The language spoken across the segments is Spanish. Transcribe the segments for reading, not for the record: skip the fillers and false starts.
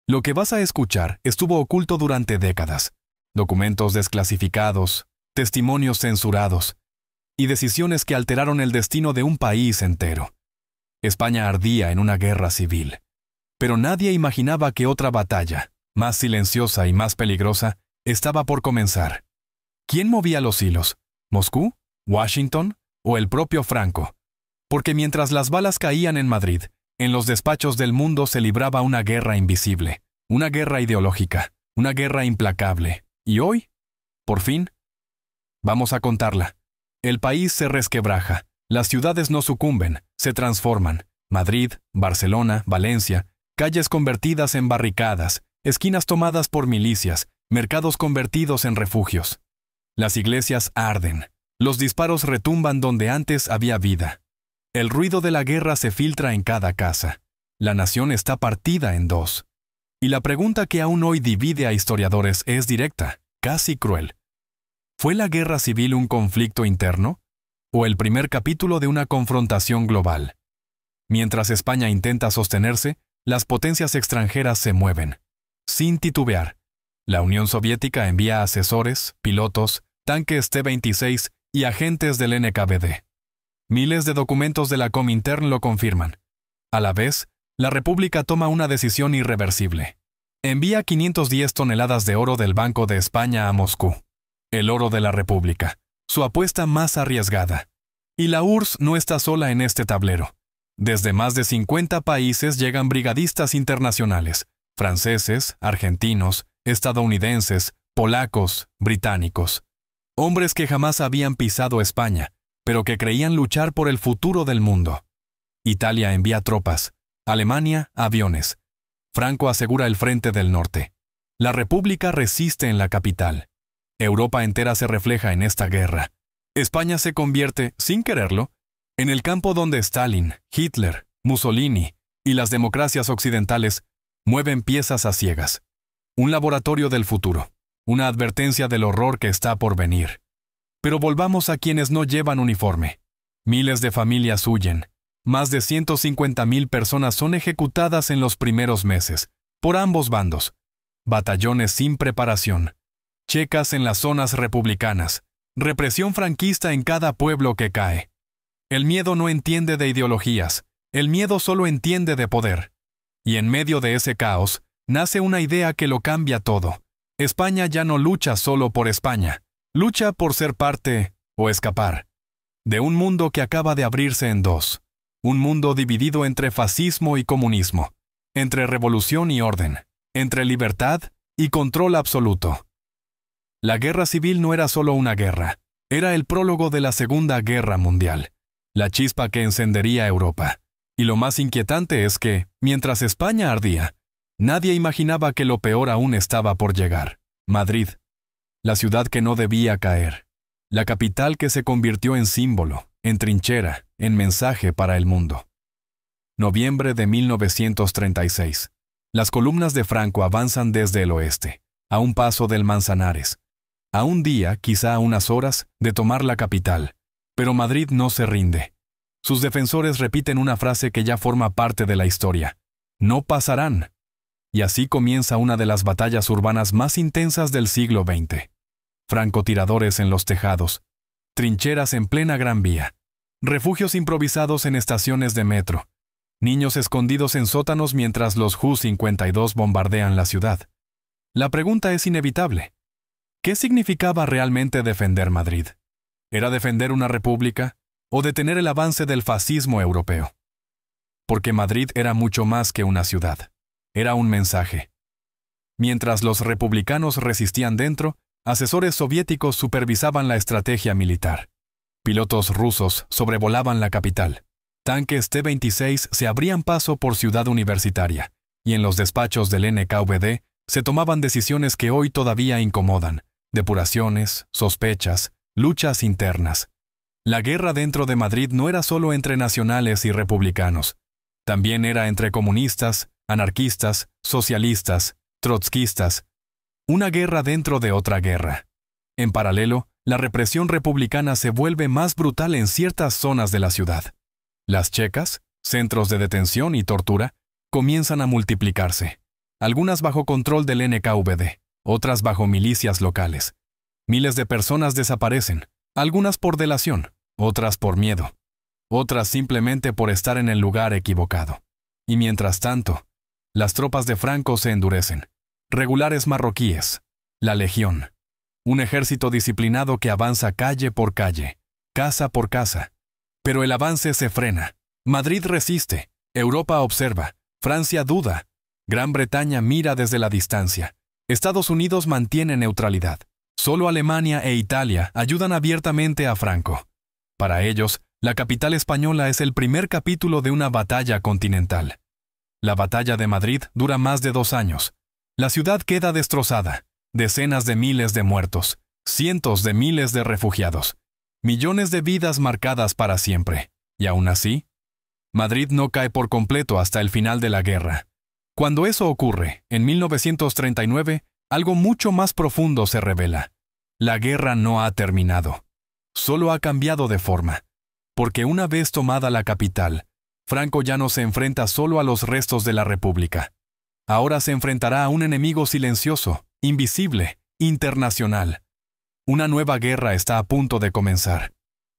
Lo que vas a escuchar estuvo oculto durante décadas. Documentos desclasificados, testimonios censurados y decisiones que alteraron el destino de un país entero. España ardía en una guerra civil. Pero nadie imaginaba que otra batalla, más silenciosa y más peligrosa, estaba por comenzar. ¿Quién movía los hilos? ¿Moscú? ¿Washington? ¿O el propio Franco? Porque mientras las balas caían en Madrid, en los despachos del mundo se libraba una guerra invisible, una guerra ideológica, una guerra implacable. ¿Y hoy? Por fin, vamos a contarla. El país se resquebraja, las ciudades no sucumben, se transforman. Madrid, Barcelona, Valencia, calles convertidas en barricadas, esquinas tomadas por milicias, mercados convertidos en refugios. Las iglesias arden, los disparos retumban donde antes había vida. El ruido de la guerra se filtra en cada casa. La nación está partida en dos. Y la pregunta que aún hoy divide a historiadores es directa, casi cruel. ¿Fue la guerra civil un conflicto interno? ¿O el primer capítulo de una confrontación global? Mientras España intenta sostenerse, las potencias extranjeras se mueven. Sin titubear, la Unión Soviética envía asesores, pilotos, tanques T-26 y agentes del NKVD. Miles de documentos de la Comintern lo confirman. A la vez, la República toma una decisión irreversible. Envía 510 toneladas de oro del Banco de España a Moscú. El oro de la República, su apuesta más arriesgada. Y la URSS no está sola en este tablero. Desde más de 50 países llegan brigadistas internacionales, franceses, argentinos, estadounidenses, polacos, británicos. Hombres que jamás habían pisado España, pero que creían luchar por el futuro del mundo. Italia envía tropas, Alemania, aviones. Franco asegura el frente del norte. La República resiste en la capital. Europa entera se refleja en esta guerra. España se convierte, sin quererlo, en el campo donde Stalin, Hitler, Mussolini y las democracias occidentales mueven piezas a ciegas. Un laboratorio del futuro, una advertencia del horror que está por venir. Pero volvamos a quienes no llevan uniforme. Miles de familias huyen. Más de 150,000 personas son ejecutadas en los primeros meses, por ambos bandos. Batallones sin preparación. Checas en las zonas republicanas. Represión franquista en cada pueblo que cae. El miedo no entiende de ideologías. El miedo solo entiende de poder. Y en medio de ese caos, nace una idea que lo cambia todo. España ya no lucha solo por España. Lucha por ser parte, o escapar, de un mundo que acaba de abrirse en dos. Un mundo dividido entre fascismo y comunismo, entre revolución y orden, entre libertad y control absoluto. La guerra civil no era solo una guerra, era el prólogo de la Segunda Guerra Mundial, la chispa que encendería Europa. Y lo más inquietante es que, mientras España ardía, nadie imaginaba que lo peor aún estaba por llegar. Madrid. La ciudad que no debía caer. La capital que se convirtió en símbolo, en trinchera, en mensaje para el mundo. Noviembre de 1936. Las columnas de Franco avanzan desde el oeste, a un paso del Manzanares. A un día, quizá a unas horas, de tomar la capital. Pero Madrid no se rinde. Sus defensores repiten una frase que ya forma parte de la historia. No pasarán. Y así comienza una de las batallas urbanas más intensas del siglo XX. Francotiradores en los tejados, trincheras en plena Gran Vía, refugios improvisados en estaciones de metro, niños escondidos en sótanos mientras los Ju-52 bombardean la ciudad. La pregunta es inevitable. ¿Qué significaba realmente defender Madrid? ¿Era defender una república o detener el avance del fascismo europeo? Porque Madrid era mucho más que una ciudad. Era un mensaje. Mientras los republicanos resistían dentro, asesores soviéticos supervisaban la estrategia militar. Pilotos rusos sobrevolaban la capital. Tanques T-26 se abrían paso por Ciudad Universitaria, y en los despachos del NKVD se tomaban decisiones que hoy todavía incomodan: depuraciones, sospechas, luchas internas. La guerra dentro de Madrid no era solo entre nacionales y republicanos. También era entre comunistas, anarquistas, socialistas, trotskistas. Una guerra dentro de otra guerra. En paralelo, la represión republicana se vuelve más brutal en ciertas zonas de la ciudad. Las checas, centros de detención y tortura, comienzan a multiplicarse. algunas bajo control del NKVD, otras bajo milicias locales. Miles de personas desaparecen, algunas por delación, otras por miedo, otras simplemente por estar en el lugar equivocado. Y mientras tanto, las tropas de Franco se endurecen. Regulares marroquíes, la Legión, un ejército disciplinado que avanza calle por calle, casa por casa. Pero el avance se frena. Madrid resiste, Europa observa, Francia duda, Gran Bretaña mira desde la distancia, Estados Unidos mantiene neutralidad. Solo Alemania e Italia ayudan abiertamente a Franco. Para ellos, la capital española es el primer capítulo de una batalla continental. La batalla de Madrid dura más de 2 años. La ciudad queda destrozada, decenas de miles de muertos, cientos de miles de refugiados, millones de vidas marcadas para siempre. Y aún así, Madrid no cae por completo hasta el final de la guerra. Cuando eso ocurre, en 1939, algo mucho más profundo se revela. La guerra no ha terminado. Solo ha cambiado de forma. Porque una vez tomada la capital, Franco ya no se enfrenta solo a los restos de la República. Ahora se enfrentará a un enemigo silencioso, invisible, internacional. Una nueva guerra está a punto de comenzar.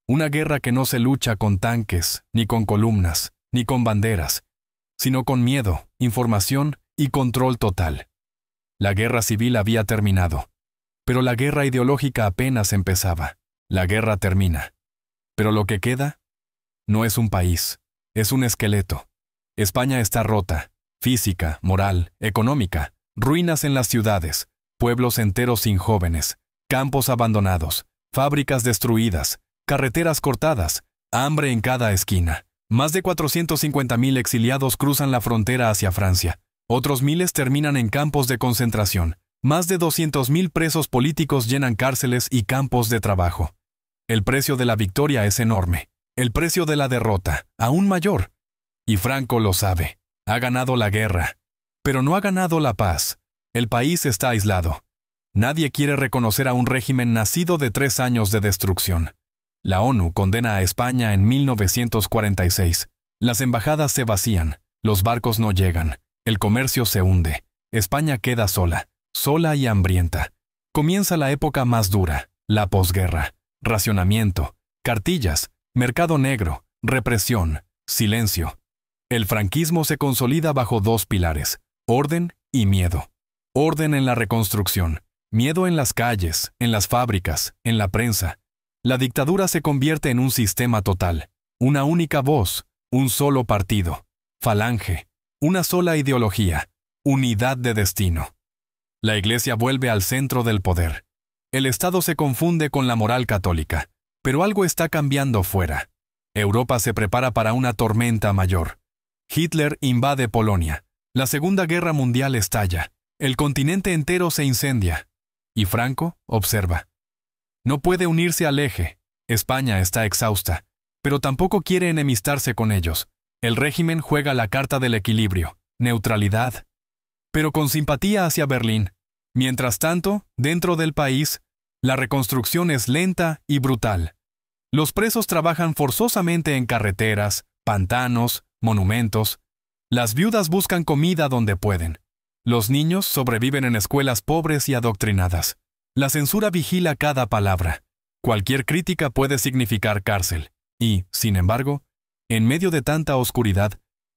Una guerra que no se lucha con tanques, ni con columnas, ni con banderas, sino con miedo, información y control total. La guerra civil había terminado, pero la guerra ideológica apenas empezaba. La guerra termina. Pero lo que queda no es un país, es un esqueleto. España está rota, física, moral, económica, ruinas en las ciudades, pueblos enteros sin jóvenes, campos abandonados, fábricas destruidas, carreteras cortadas, hambre en cada esquina. Más de 450.000 exiliados cruzan la frontera hacia Francia. Otros miles terminan en campos de concentración. Más de 200.000 presos políticos llenan cárceles y campos de trabajo. El precio de la victoria es enorme. El precio de la derrota, aún mayor. Y Franco lo sabe. Ha ganado la guerra. Pero no ha ganado la paz. El país está aislado. Nadie quiere reconocer a un régimen nacido de 3 años de destrucción. La ONU condena a España en 1946. Las embajadas se vacían, los barcos no llegan, el comercio se hunde. España queda sola, sola y hambrienta. Comienza la época más dura, la posguerra. Racionamiento, cartillas, mercado negro, represión, silencio. El franquismo se consolida bajo 2 pilares, orden y miedo. Orden en la reconstrucción, miedo en las calles, en las fábricas, en la prensa. La dictadura se convierte en un sistema total, una única voz, un solo partido, falange, una sola ideología, unidad de destino. La Iglesia vuelve al centro del poder. El Estado se confunde con la moral católica, pero algo está cambiando fuera. Europa se prepara para una tormenta mayor. Hitler invade Polonia. La Segunda Guerra Mundial estalla. El continente entero se incendia. Y Franco observa. No puede unirse al eje. España está exhausta, pero tampoco quiere enemistarse con ellos. El régimen juega la carta del equilibrio, neutralidad, pero con simpatía hacia Berlín. Mientras tanto, dentro del país, la reconstrucción es lenta y brutal. Los presos trabajan forzosamente en carreteras, pantanos, monumentos. Las viudas buscan comida donde pueden. Los niños sobreviven en escuelas pobres y adoctrinadas. La censura vigila cada palabra. Cualquier crítica puede significar cárcel. Y, sin embargo, en medio de tanta oscuridad,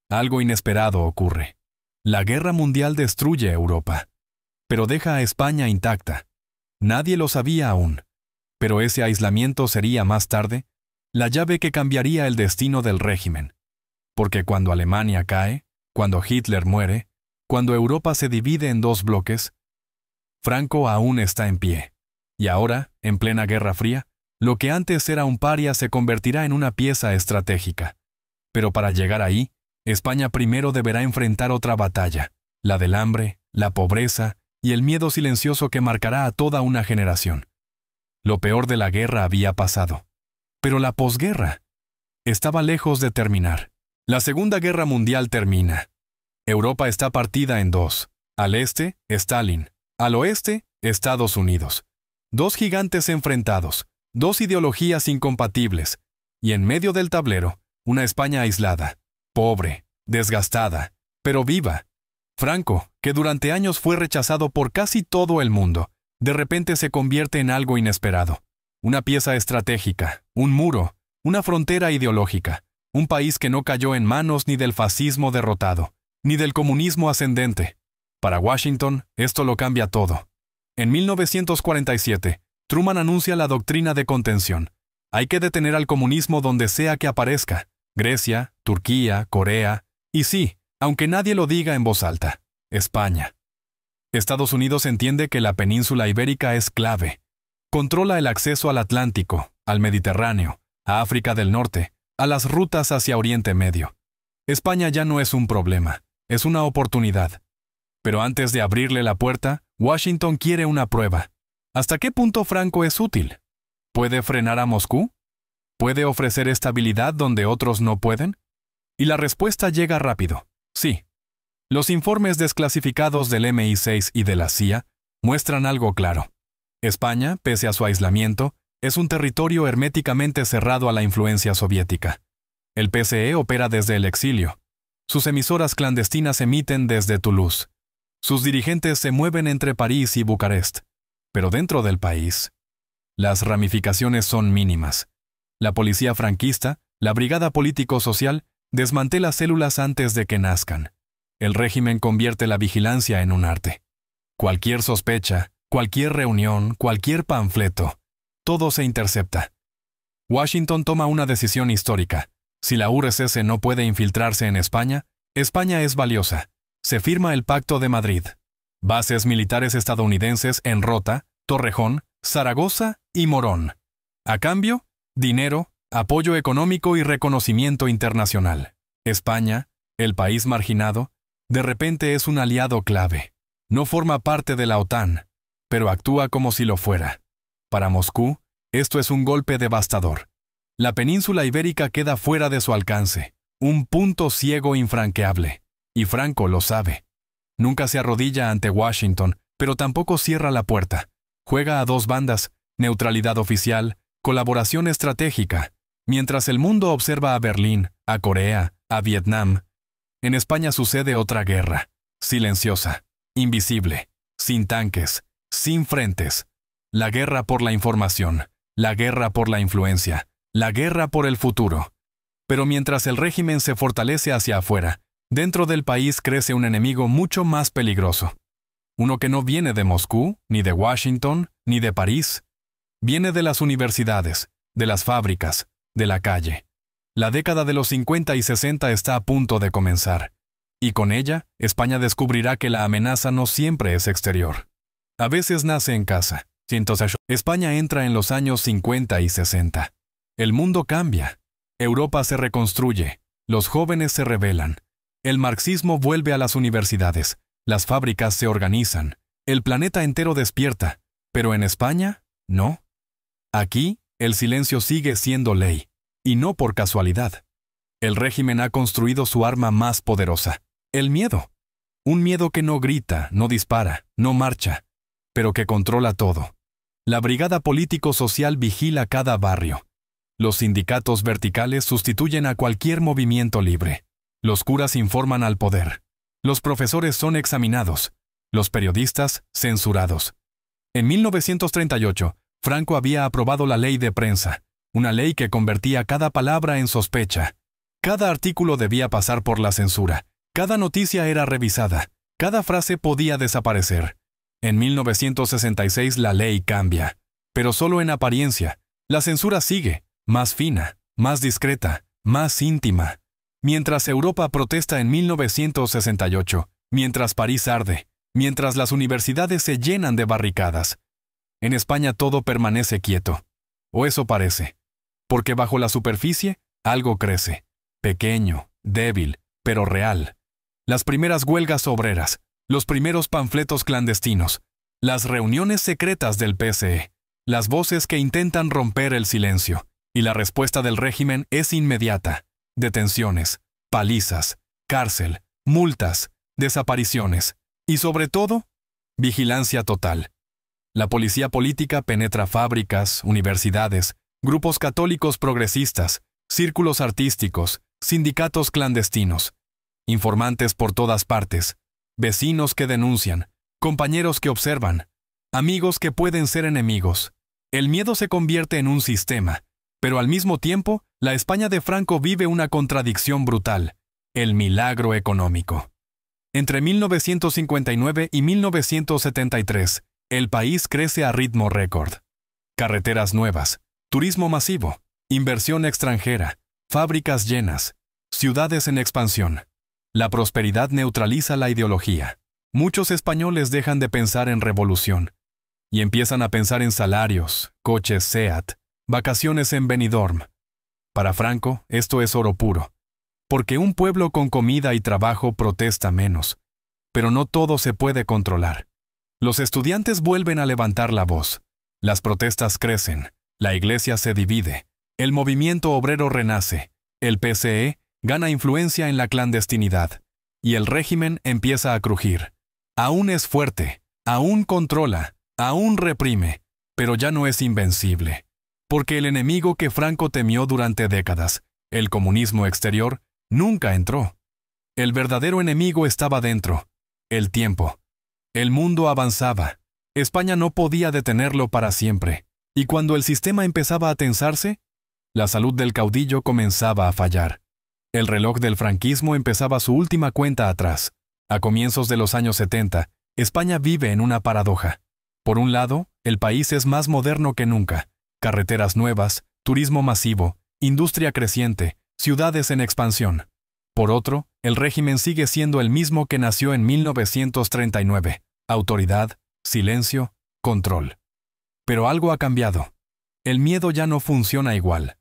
algo inesperado ocurre. La guerra mundial destruye Europa, pero deja a España intacta. Nadie lo sabía aún, pero ese aislamiento sería más tarde la llave que cambiaría el destino del régimen. Porque cuando Alemania cae, cuando Hitler muere, cuando Europa se divide en 2 bloques, Franco aún está en pie. Y ahora, en plena Guerra Fría, lo que antes era un paria se convertirá en una pieza estratégica. Pero para llegar ahí, España primero deberá enfrentar otra batalla, la del hambre, la pobreza y el miedo silencioso que marcará a toda una generación. Lo peor de la guerra había pasado. Pero la posguerra estaba lejos de terminar. La Segunda Guerra Mundial termina. Europa está partida en 2. Al este, Stalin. Al oeste, Estados Unidos. 2 gigantes enfrentados, 2 ideologías incompatibles, y en medio del tablero, una España aislada, pobre, desgastada, pero viva. Franco, que durante años fue rechazado por casi todo el mundo, de repente se convierte en algo inesperado. Una pieza estratégica, un muro, una frontera ideológica, un país que no cayó en manos ni del fascismo derrotado, ni del comunismo ascendente. Para Washington, esto lo cambia todo. En 1947, Truman anuncia la doctrina de contención. Hay que detener al comunismo donde sea que aparezca. Grecia, Turquía, Corea, y sí, aunque nadie lo diga en voz alta, España. Estados Unidos entiende que la península ibérica es clave. Controla el acceso al Atlántico, al Mediterráneo, a África del Norte, a las rutas hacia Oriente Medio. España ya no es un problema, es una oportunidad. Pero antes de abrirle la puerta, Washington quiere una prueba. ¿Hasta qué punto Franco es útil? ¿Puede frenar a Moscú? ¿Puede ofrecer estabilidad donde otros no pueden? Y la respuesta llega rápido. Sí. Los informes desclasificados del MI6 y de la CIA muestran algo claro. España, pese a su aislamiento, es un territorio herméticamente cerrado a la influencia soviética. El PCE opera desde el exilio. Sus emisoras clandestinas emiten desde Toulouse. Sus dirigentes se mueven entre París y Bucarest. Pero dentro del país, las ramificaciones son mínimas. La policía franquista, la brigada político-social, desmantela células antes de que nazcan. El régimen convierte la vigilancia en un arte. Cualquier sospecha, cualquier reunión, cualquier panfleto, todo se intercepta. Washington toma una decisión histórica. Si la URSS no puede infiltrarse en España, España es valiosa. Se firma el Pacto de Madrid. Bases militares estadounidenses en Rota, Torrejón, Zaragoza y Morón. A cambio, dinero, apoyo económico y reconocimiento internacional. España, el país marginado, de repente es un aliado clave. No forma parte de la OTAN, pero actúa como si lo fuera. Para Moscú, esto es un golpe devastador. La península ibérica queda fuera de su alcance, un punto ciego infranqueable. Y Franco lo sabe. Nunca se arrodilla ante Washington, pero tampoco cierra la puerta. Juega a dos bandas, neutralidad oficial, colaboración estratégica. Mientras el mundo observa a Berlín, a Corea, a Vietnam, en España sucede otra guerra, silenciosa, invisible, sin tanques, sin frentes. La guerra por la información, la guerra por la influencia, la guerra por el futuro. Pero mientras el régimen se fortalece hacia afuera, dentro del país crece un enemigo mucho más peligroso. Uno que no viene de Moscú, ni de Washington, ni de París. Viene de las universidades, de las fábricas, de la calle. La década de los 50 y 60 está a punto de comenzar. Y con ella, España descubrirá que la amenaza no siempre es exterior. A veces nace en casa. España entra en los años 50 y 60. El mundo cambia. Europa se reconstruye. Los jóvenes se rebelan. El marxismo vuelve a las universidades. Las fábricas se organizan. El planeta entero despierta. Pero en España, no. Aquí, el silencio sigue siendo ley. Y no por casualidad. El régimen ha construido su arma más poderosa. El miedo. Un miedo que no grita, no dispara, no marcha, pero que controla todo. La brigada político-social vigila cada barrio. Los sindicatos verticales sustituyen a cualquier movimiento libre. Los curas informan al poder. Los profesores son examinados. Los periodistas, censurados. En 1938, Franco había aprobado la ley de prensa, una ley que convertía cada palabra en sospecha. Cada artículo debía pasar por la censura. Cada noticia era revisada. Cada frase podía desaparecer. En 1966 la ley cambia, pero solo en apariencia. La censura sigue, más fina, más discreta, más íntima. Mientras Europa protesta en 1968, mientras París arde, mientras las universidades se llenan de barricadas, en España todo permanece quieto. O eso parece. Porque bajo la superficie, algo crece. Pequeño, débil, pero real. Las primeras huelgas obreras, los primeros panfletos clandestinos, las reuniones secretas del PCE, las voces que intentan romper el silencio. Y la respuesta del régimen es inmediata. Detenciones, palizas, cárcel, multas, desapariciones. Y sobre todo, vigilancia total. La policía política penetra fábricas, universidades, grupos católicos progresistas, círculos artísticos, sindicatos clandestinos. Informantes por todas partes. vecinos que denuncian, compañeros que observan, amigos que pueden ser enemigos. El miedo se convierte en un sistema, pero al mismo tiempo, la España de Franco vive una contradicción brutal: el milagro económico. Entre 1959 y 1973, el país crece a ritmo récord. Carreteras nuevas, turismo masivo, inversión extranjera, fábricas llenas, ciudades en expansión. La prosperidad neutraliza la ideología. Muchos españoles dejan de pensar en revolución y empiezan a pensar en salarios, coches SEAT, vacaciones en Benidorm. Para Franco, esto es oro puro, porque un pueblo con comida y trabajo protesta menos. Pero no todo se puede controlar. Los estudiantes vuelven a levantar la voz. Las protestas crecen, la iglesia se divide, el movimiento obrero renace, el PCE gana influencia en la clandestinidad, y el régimen empieza a crujir. Aún es fuerte, aún controla, aún reprime, pero ya no es invencible. Porque el enemigo que Franco temió durante décadas, el comunismo exterior, nunca entró. El verdadero enemigo estaba dentro: el tiempo. El mundo avanzaba. España no podía detenerlo para siempre. Y cuando el sistema empezaba a tensarse, la salud del caudillo comenzaba a fallar. El reloj del franquismo empezaba su última cuenta atrás. A comienzos de los años 70, España vive en una paradoja. Por un lado, el país es más moderno que nunca. Carreteras nuevas, turismo masivo, industria creciente, ciudades en expansión. Por otro, el régimen sigue siendo el mismo que nació en 1939. Autoridad, silencio, control. Pero algo ha cambiado. El miedo ya no funciona igual.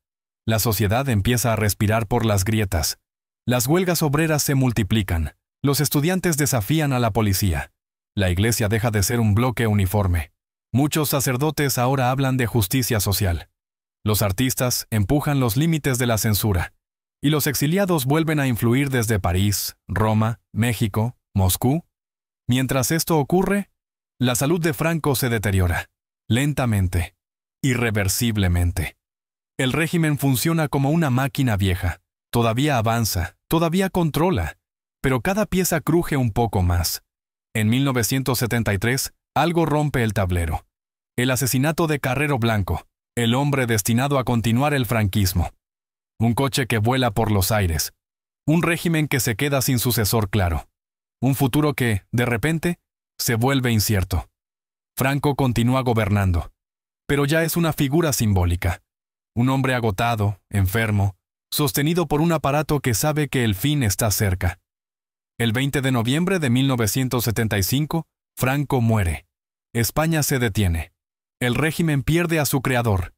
La sociedad empieza a respirar por las grietas. Las huelgas obreras se multiplican. Los estudiantes desafían a la policía. La iglesia deja de ser un bloque uniforme. Muchos sacerdotes ahora hablan de justicia social. Los artistas empujan los límites de la censura. Y los exiliados vuelven a influir desde París, Roma, México, Moscú. Mientras esto ocurre, la salud de Franco se deteriora. Lentamente. Irreversiblemente. El régimen funciona como una máquina vieja. Todavía avanza, todavía controla, pero cada pieza cruje un poco más. En 1973, algo rompe el tablero. El asesinato de Carrero Blanco, el hombre destinado a continuar el franquismo. Un coche que vuela por los aires. Un régimen que se queda sin sucesor claro. Un futuro que, de repente, se vuelve incierto. Franco continúa gobernando, pero ya es una figura simbólica. Un hombre agotado, enfermo, sostenido por un aparato que sabe que el fin está cerca. El 20 de noviembre de 1975, Franco muere. España se detiene. El régimen pierde a su creador,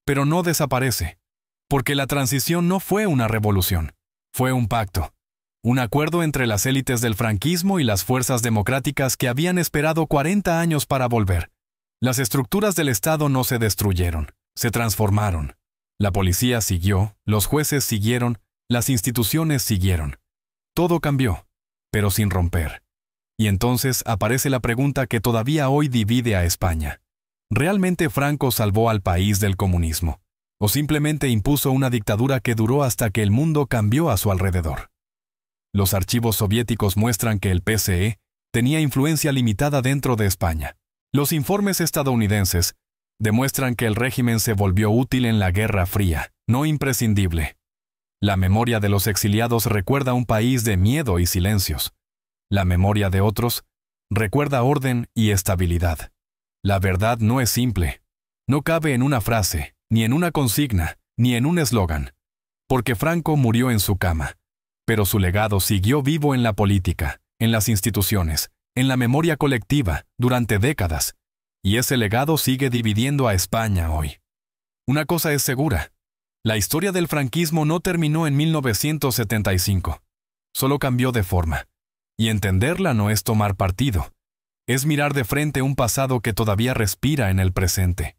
pero no desaparece, porque la transición no fue una revolución, fue un pacto. Un acuerdo entre las élites del franquismo y las fuerzas democráticas que habían esperado 40 años para volver. Las estructuras del Estado no se destruyeron, se transformaron. La policía siguió, los jueces siguieron, las instituciones siguieron. Todo cambió, pero sin romper. Y entonces aparece la pregunta que todavía hoy divide a España. ¿Realmente Franco salvó al país del comunismo? ¿O simplemente impuso una dictadura que duró hasta que el mundo cambió a su alrededor? Los archivos soviéticos muestran que el PCE tenía influencia limitada dentro de España. Los informes estadounidenses demuestran que el régimen se volvió útil en la Guerra Fría, no imprescindible. La memoria de los exiliados recuerda un país de miedo y silencios. La memoria de otros recuerda orden y estabilidad. La verdad no es simple. No cabe en una frase, ni en una consigna, ni en un eslogan. Porque Franco murió en su cama. Pero su legado siguió vivo en la política, en las instituciones, en la memoria colectiva, durante décadas. Y ese legado sigue dividiendo a España hoy. Una cosa es segura. La historia del franquismo no terminó en 1975. Solo cambió de forma. Y entenderla no es tomar partido. Es mirar de frente un pasado que todavía respira en el presente.